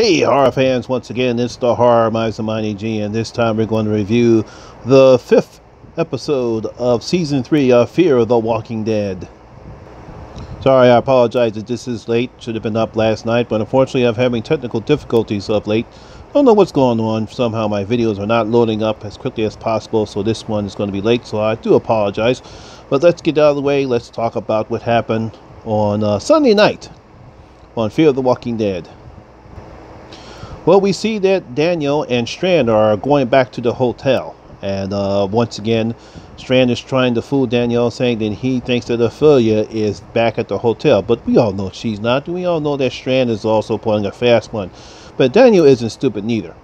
Hey horror fans, once again it's the Horror Mighty G, and this time we're going to review the 5th episode of Season 3 of Fear of the Walking Dead. Sorry, I apologize that this is late. Should have been up last night, but unfortunately I'm having technical difficulties of late. Don't know what's going on. Somehow my videos are not loading up as quickly as possible, so this one is going to be late, so I do apologize. But let's get out of the way. Let's talk about what happened on Sunday night on Fear of the Walking Dead. Well, we see that Daniel and Strand are going back to the hotel. And once again, Strand is trying to fool Daniel, saying that he thinks that Ophelia is back at the hotel. But we all know she's not. We all know that Strand is also pulling a fast one. But Daniel isn't stupid neither.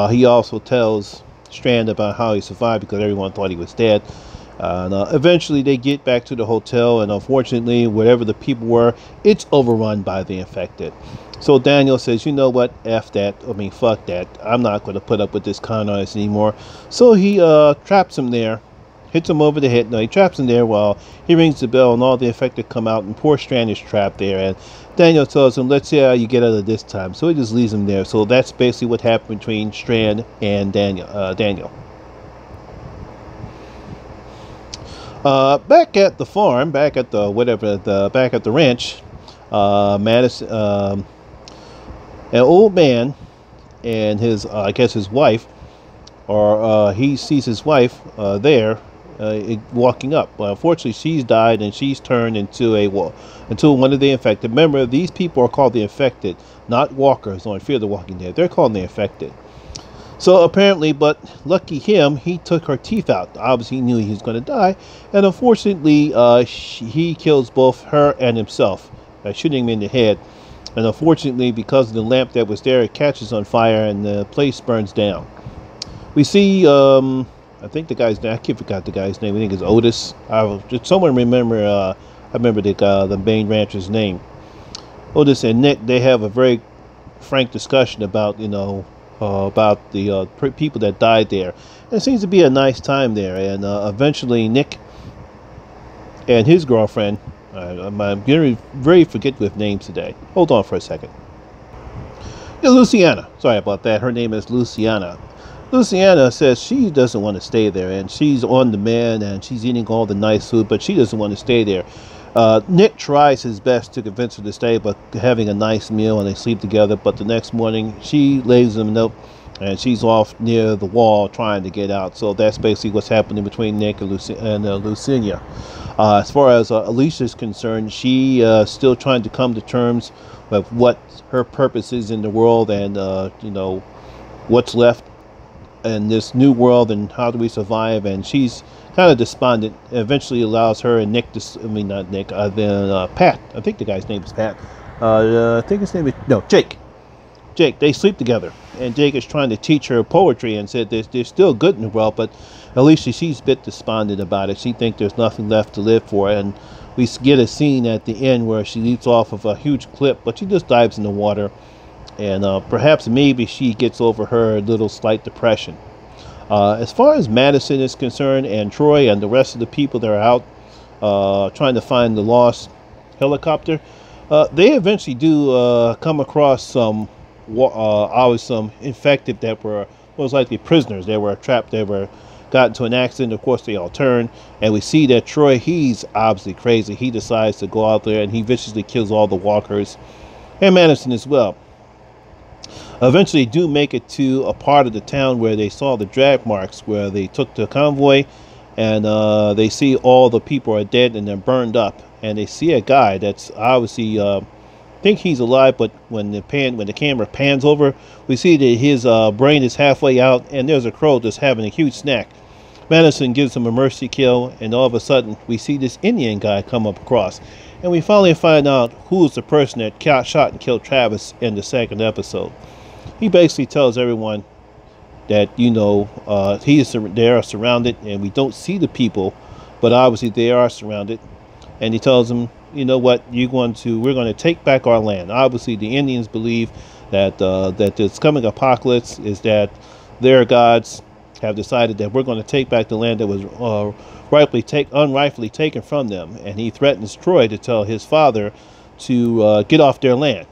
He also tells Strand about how he survived because everyone thought he was dead. And eventually they get back to the hotel, and unfortunately, wherever the people were, it's overrun by the infected. So Daniel says, you know what, fuck that. I'm not going to put up with this con artist anymore. So he traps him there, hits him over the head. No, he traps him there while he rings the bell, and all the infected come out, and poor Strand is trapped there. And Daniel tells him, let's see how you get out of this time. So he just leaves him there. So that's basically what happened between Strand and Daniel. Back at the farm, back at the ranch, Madison, an old man and his, I guess his wife, or he sees his wife there walking up. Unfortunately, she's died and she's turned into one of the infected. Remember, these people are called the infected, not walkers on Fear the Walking Dead. They're called the infected. So apparently, but lucky him, he took her teeth out. Obviously, he knew he was going to die, and unfortunately, he kills both her and himself by shooting him in the head. And unfortunately, because of the lamp that was there, it catches on fire and the place burns down. We see, I think the guy's name, I forgot the guy's name. I think it's Otis. Someone remember, I remember the main rancher's name. Otis and Nick, they have a very frank discussion about, about the people that died there. And it seems to be a nice time there. And eventually, Nick and his girlfriend, I'm getting very forget with names today. Hold on for a second. Yeah, Luciana. Sorry about that. Her name is Luciana. Luciana says she doesn't want to stay there, and she's on the mend, and she's eating all the nice food, but she doesn't want to stay there. Nick tries his best to convince her to stay, but having a nice meal, and they sleep together. But the next morning, she lays him a note, and she's off near the wall trying to get out. So that's basically what's happening between Nick and Luciana. As far as Alicia is concerned, she still trying to come to terms with what her purpose is in the world, and what's left in this new world, and how do we survive. And she's kind of despondent. Eventually allows her and Nick Pat, I think the guy's name is Pat, I think his name is, no, Jake, they sleep together, and Jake is trying to teach her poetry and said there's still good in the world, but at least she's a bit despondent about it. She thinks there's nothing left to live for. And we get a scene at the end where she leaps off of a huge cliff, but she just dives in the water, and perhaps maybe she gets over her little slight depression. As far as Madison is concerned, and Troy and the rest of the people that are out trying to find the lost helicopter, they eventually do come across some infected that were most likely prisoners. They were trapped. They were got into an accident. Of course, they all turn, and we see that Troy, he's obviously crazy. He decides to go out there and he viciously kills all the walkers, and Madison as well. Eventually do make it to a part of the town where they saw the drag marks where they took the convoy, and they see all the people are dead and they're burned up, and they see a guy that's obviously think he's alive, but when the camera pans over, we see that his brain is halfway out, and there's a crow just having a huge snack. Madison gives him a mercy kill, and all of a sudden we see this Indian guy come up across, and we finally find out who's the person that shot and killed Travis in the second episode. He basically tells everyone that they are surrounded, and we don't see the people, but obviously they are surrounded. And he tells them, you know what, we're going to take back our land. Obviously the Indians believe that this coming apocalypse is that their gods have decided that we're going to take back the land that was unrightfully taken from them. And he threatens Troy to tell his father to get off their land.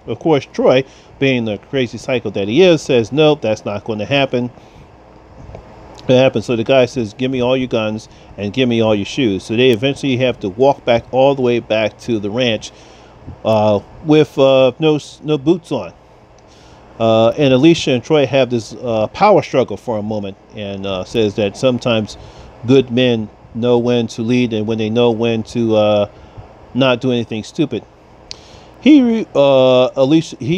Of course, Troy being the crazy psycho that he is, says nope, that's not going to happen. It happens. So the guy says, give me all your guns and give me all your shoes. So they eventually have to walk back all the way back to the ranch with no boots on. And Alicia and Troy have this power struggle for a moment, and says that sometimes good men know when to lead and when they know when to not do anything stupid. He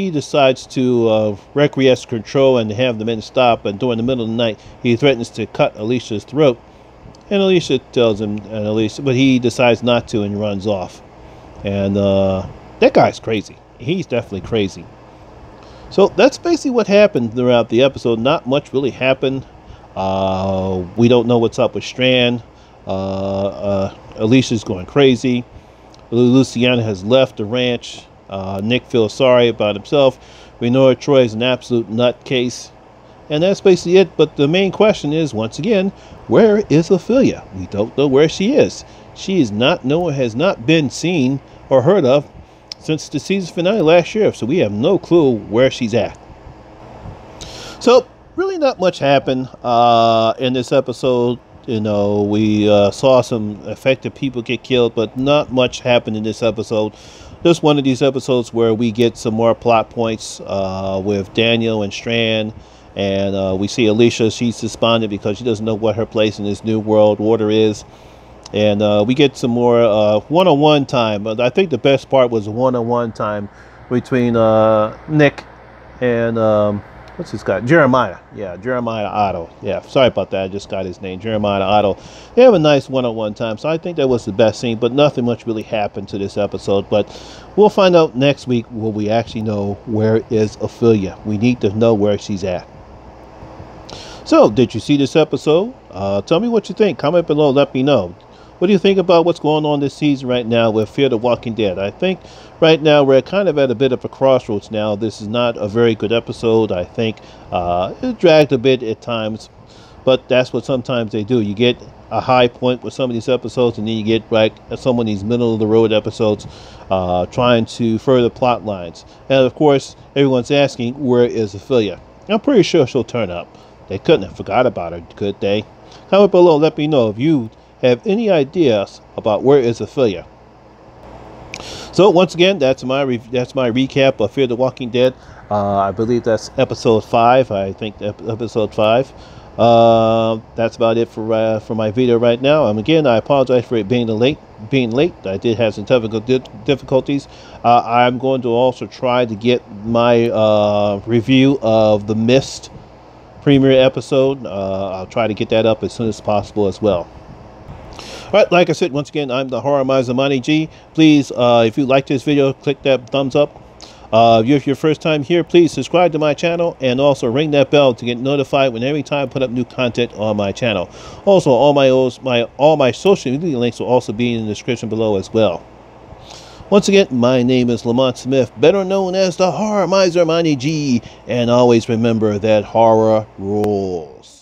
decides to request control and have the men stop, and during the middle of the night he threatens to cut Alicia's throat, and Alicia tells him, but he decides not to and runs off. And that guy's crazy. He's definitely crazy. So that's basically what happened throughout the episode. Not much really happened. We don't know what's up with Strand. Alicia's going crazy. Luciana has left the ranch. Nick feels sorry about himself. We know Troy is an absolute nutcase. And that's basically it. But the main question is, once again, where is Ophelia? We don't know where she is. She is not, has not been seen or heard of since the season finale last year. So we have no clue where she's at. So really not much happened in this episode. You know, we saw some affected people get killed, but not much happened in this episode. Just one of these episodes where we get some more plot points with Daniel and Strand. And we see Alicia. She's despondent because she doesn't know what her place in this new world order is. And we get some more one-on-one time. But I think the best part was the one-on-one time between Nick and what's this guy? Jeremiah. Yeah, Jeremiah Otto. Yeah, sorry about that. I just got his name. Jeremiah Otto. They have a nice one-on-one time. So I think that was the best scene. But nothing much really happened to this episode. But we'll find out next week when we actually know where is Ophelia. We need to know where she's at. So, did you see this episode? Tell me what you think. Comment below. Let me know. What do you think about what's going on this season right now with Fear the Walking Dead? I think right now we're kind of at a bit of a crossroads now. This is not a very good episode. I think it dragged a bit at times. But that's what sometimes they do. You get a high point with some of these episodes, and then you get like some of these middle-of-the-road episodes trying to further plot lines. And, of course, everyone's asking, where is Ophelia? I'm pretty sure she'll turn up. They couldn't have forgot about her, could they? Comment below. Let me know if you have any ideas about where is Ophelia. So once again, that's my recap of Fear the Walking Dead. I believe that's episode 5. I think episode 5. That's about it for my video right now. Again, I apologize for it being late. I did have some technical difficulties. I'm going to also try to get my review of The Mist premiere episode. I'll try to get that up as soon as possible as well. Alright, like I said, once again, I'm the Horror Miser Monty G. Please, if you like this video, click that thumbs up. If you're your first time here, please subscribe to my channel and also ring that bell to get notified when every time I put up new content on my channel. Also, all my social media links will also be in the description below as well. Once again, my name is Lamont Smith, better known as the Horror Miser Monty G, and always remember that horror rules.